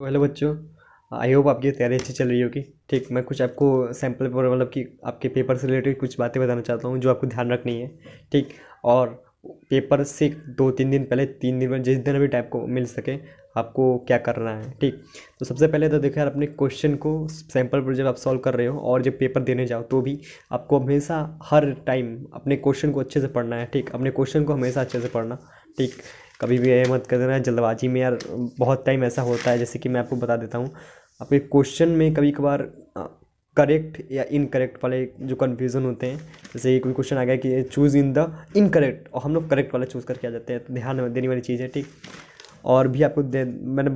तो हेलो बच्चों, I hope आपकी तैयारी अच्छी चल रही होगी। ठीक, मैं कुछ आपको सैम्पल पेपर मतलब कि आपके पेपर से रिलेटेड कुछ बातें बताना चाहता हूँ जो आपको ध्यान रखनी है। ठीक, और पेपर से 2-3 दिन पहले, 3 दिन में, जिस दिन भी टाइप को मिल सके आपको क्या करना है। ठीक, तो सबसे पहले तो देखो यार, अपने क्वेश्चन को सैम्पल पर जब आप सॉल्व कर रहे हो और जब पेपर देने जाओ तो भी आपको हमेशा हर टाइम अपने क्वेश्चन को अच्छे से पढ़ना है। ठीक, अपने क्वेश्चन को हमेशा अच्छे से पढ़ना। ठीक, कभी भी ये मत कर देना जल्दबाजी में यार। बहुत टाइम ऐसा होता है, जैसे कि मैं आपको बता देता हूँ, आपके क्वेश्चन में कभी कभार करेक्ट या इनकरेक्ट वाले जो कन्फ्यूज़न होते हैं। जैसे ये कोई क्वेश्चन आ गया कि चूज़ इन द इनकरेक्ट, और हम लोग करेक्ट वाला चूज़ करके आ जाते हैं, तो ध्यान देने वाली चीज़ है। ठीक, और भी आपको मैंने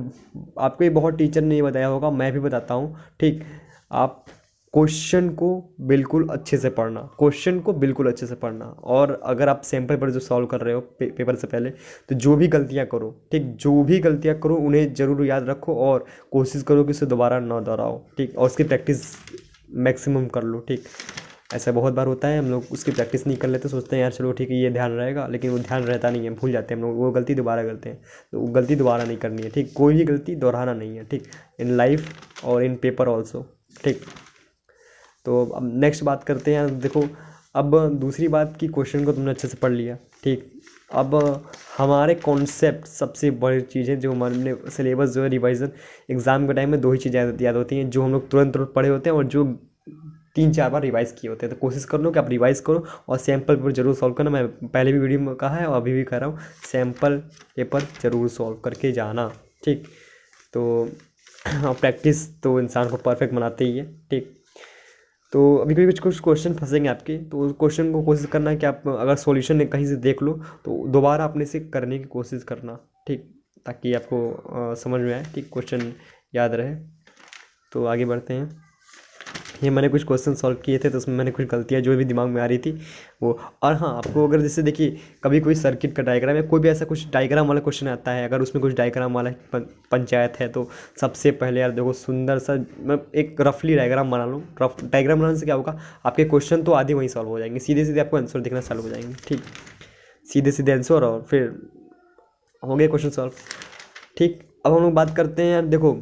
आपको ये बहुत टीचर ने ये बताया होगा, मैं भी बताता हूँ। ठीक, आप क्वेश्चन को बिल्कुल अच्छे से पढ़ना, क्वेश्चन को बिल्कुल अच्छे से पढ़ना। और अगर आप सैम्पल पर जो सॉल्व कर रहे हो पेपर से पहले, तो जो भी गलतियाँ करो, ठीक, जो भी गलतियाँ करो उन्हें ज़रूर याद रखो और कोशिश करो कि उसे दोबारा ना दोहराओ। ठीक, और उसकी प्रैक्टिस मैक्सिमम कर लो। ठीक, ऐसा बहुत बार होता है, हम लोग उसकी प्रैक्टिस नहीं कर लेते, सोचते हैं यार चलो ठीक है ये ध्यान रहेगा, लेकिन वो ध्यान रहता नहीं है, भूल जाते हैं हम लोग, वो गलती दोबारा करते हैं। तो वो गलती दोबारा नहीं करनी है। ठीक, कोई भी गलती दोहराना नहीं है। ठीक, इन लाइफ और इन पेपर ऑल्सो। ठीक, तो अब नेक्स्ट बात करते हैं। देखो, अब दूसरी बात की क्वेश्चन को तुमने अच्छे से पढ़ लिया। ठीक, अब हमारे कॉन्सेप्ट सबसे बड़ी चीज़ है, जो हमारे सिलेबस जो है रिवाइजन एग्ज़ाम के टाइम में दो ही चीज़ें याद होती हैं, जो हम लोग तुरंत तुरंत पढ़े होते हैं और जो 3-4 बार रिवाइज किए होते हैं। तो कोशिश कर लो कि आप रिवाइज करो और सैम्पल पेपर जरूर सॉल्व करना। मैं पहले भी वीडियो में कहा है और अभी भी कह रहा हूँ, सैम्पल पेपर जरूर सॉल्व करके जाना। ठीक, तो प्रैक्टिस तो इंसान को परफेक्ट बनाते ही है। ठीक, तो अभी कभी कुछ क्वेश्चन फंसेंगे आपके, तो उस क्वेश्चन को कोशिश करना है कि आप अगर सॉल्यूशन कहीं से देख लो तो दोबारा अपने से करने की कोशिश करना। ठीक, ताकि आपको समझ में आए, ठीक, क्वेश्चन याद रहे। तो आगे बढ़ते हैं। ये मैंने कुछ क्वेश्चन सॉल्व किए थे, तो उसमें मैंने कुछ गलतियाँ जो भी दिमाग में आ रही थी वो। और हाँ, आपको अगर जैसे देखिए, कभी कोई सर्किट का डायग्राम या कोई भी ऐसा कुछ डायग्राम वाला क्वेश्चन आता है, अगर उसमें कुछ डायग्राम वाला पंचायत है, तो सबसे पहले यार देखो, सुंदर सा मैं एक रफली डायग्राम बना लूँ। रफ डायग्राम बनाने से क्या होगा, आपके क्वेश्चन तो आधे वहीं सॉल्व हो जाएंगे, सीधे सीधे आपको आंसर दिखना चालू हो जाएंगे। ठीक, सीधे सीधे आंसर और फिर हो गया क्वेश्चन सॉल्व। ठीक, अब हम लोग बात करते हैं यार। देखो,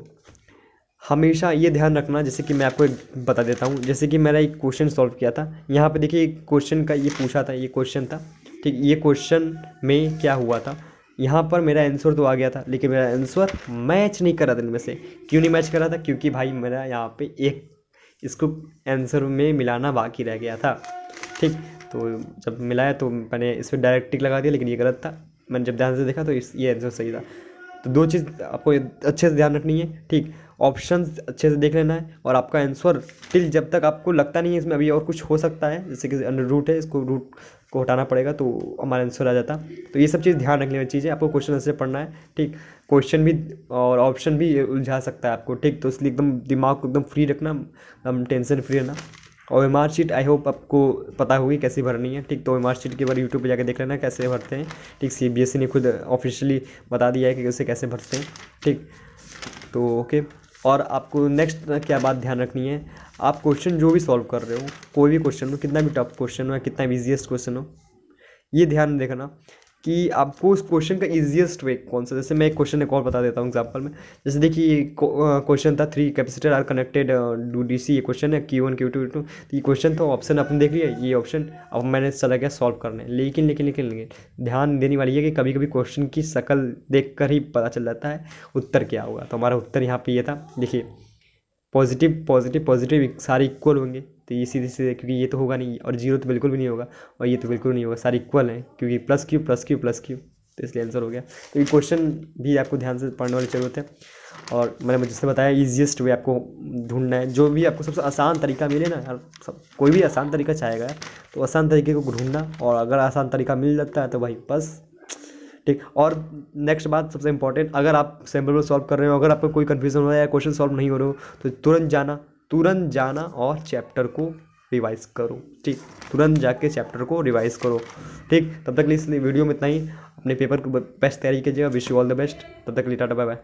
हमेशा ये ध्यान रखना, जैसे कि मैं आपको एक बता देता हूँ, जैसे कि मैंने एक क्वेश्चन सॉल्व किया था। यहाँ पे देखिए, एक क्वेश्चन का ये पूछा था, ये क्वेश्चन था। ठीक, ये क्वेश्चन में क्या हुआ था, यहाँ पर मेरा आंसर तो आ गया था, लेकिन मेरा आंसर मैच नहीं कर रहा था इनमें से। क्यों नहीं मैच कर रहा था, क्योंकि भाई मेरा यहाँ पे एक इसको आंसर में मिलाना बाकी रह गया था। ठीक, तो जब मिलाया तो मैंने इस पर डायरेक्ट टिक लगा दिया, लेकिन ये गलत था। मैंने जब ध्यान से देखा तो ये आंसर सही था। तो दो चीज़ आपको अच्छे से ध्यान रखनी है। ठीक, ऑप्शंस अच्छे से देख लेना है, और आपका आंसर टिल जब तक आपको लगता नहीं है इसमें अभी और कुछ हो सकता है, जैसे कि अंडर रूट है, इसको रूट को हटाना पड़ेगा तो हमारा आंसर आ जाता। तो ये सब चीज़ ध्यान रखने वाली चीज़ है, आपको क्वेश्चन अच्छे से पढ़ना है। ठीक, क्वेश्चन भी और ऑप्शन भी उलझा सकता है आपको। ठीक, तो इसलिए एकदम दिमाग को एकदम फ्री रखना, एकदम टेंशन फ्री रहना। और M R sheet I hope आपको पता होगी कैसी भरनी है। ठीक, तो एम आर शीट के बार यूट्यूब पे जाकर देख लेना कैसे भरते हैं। ठीक, CBSE ने खुद ऑफिशियली बता दिया है कि उसे कैसे भरते हैं। ठीक, तो ओके। और आपको नेक्स्ट क्या बात ध्यान रखनी है, आप क्वेश्चन जो भी सॉल्व कर रहे हो, कोई भी क्वेश्चन हो, कितना भी टफ क्वेश्चन हो या कितना भी ईजीएस्ट क्वेश्चन हो, ये ध्यान देखना कि आपको उस क्वेश्चन का ईजीएस्ट वे कौन सा। जैसे मैं एक क्वेश्चन एक और बता देता हूँ एग्जांपल में। जैसे देखिए, क्वेश्चन था 3 capacitor are connected to DC। ये क्वेश्चन है Q1 Q2 Q2। तो ये क्वेश्चन था, ऑप्शन आपने देख लिया, ये ऑप्शन। अब मैंने चला गया सॉल्व करने। लेकिन लेकिन लेकिन लेकिन ध्यान देने वाली है कि कभी कभी क्वेश्चन की शक्ल देख कर ही पता चल जाता है उत्तर क्या होगा। तो हमारा उत्तर यहाँ पे ये था, देखिए, पॉजिटिव पॉजिटिव पॉजिटिव सारे इक्वल होंगे, तो ये सीधे सीधे, क्योंकि ये तो होगा नहीं और जीरो तो बिल्कुल भी नहीं होगा और ये तो बिल्कुल नहीं होगा, सारे इक्वल हैं, क्योंकि plus Q plus Q plus Q, तो इसलिए आंसर हो गया। तो ये क्वेश्चन भी आपको ध्यान से पढ़ने वाली ज़रूरत है। और मैंने मुझसे बताया ईजिएस्ट वे आपको ढूंढना है, जो भी आपको सबसे आसान तरीका मिले ना यार, सब कोई भी आसान तरीका चाहेगा, तो आसान तरीके को ढूंढना, और अगर आसान तरीका मिल जाता है तो भाई बस। ठीक, और नेक्स्ट बात सबसे इंपॉर्टेंट, अगर आप सैम्पल को सॉल्व कर रहे हो, अगर आपको कोई कन्फ्यूजन हो रहा है या क्वेश्चन सॉल्व नहीं हो रहा हो, तो तुरंत जाना और चैप्टर को रिवाइज करो। ठीक, तुरंत जाके चैप्टर को रिवाइज करो। ठीक, तब तक के लिए इस वीडियो में इतना ही। अपने पेपर को बेस्ट तैयारी कीजिएगा। Wish you all the best. तब तक के लिए टाटा बाय बाय।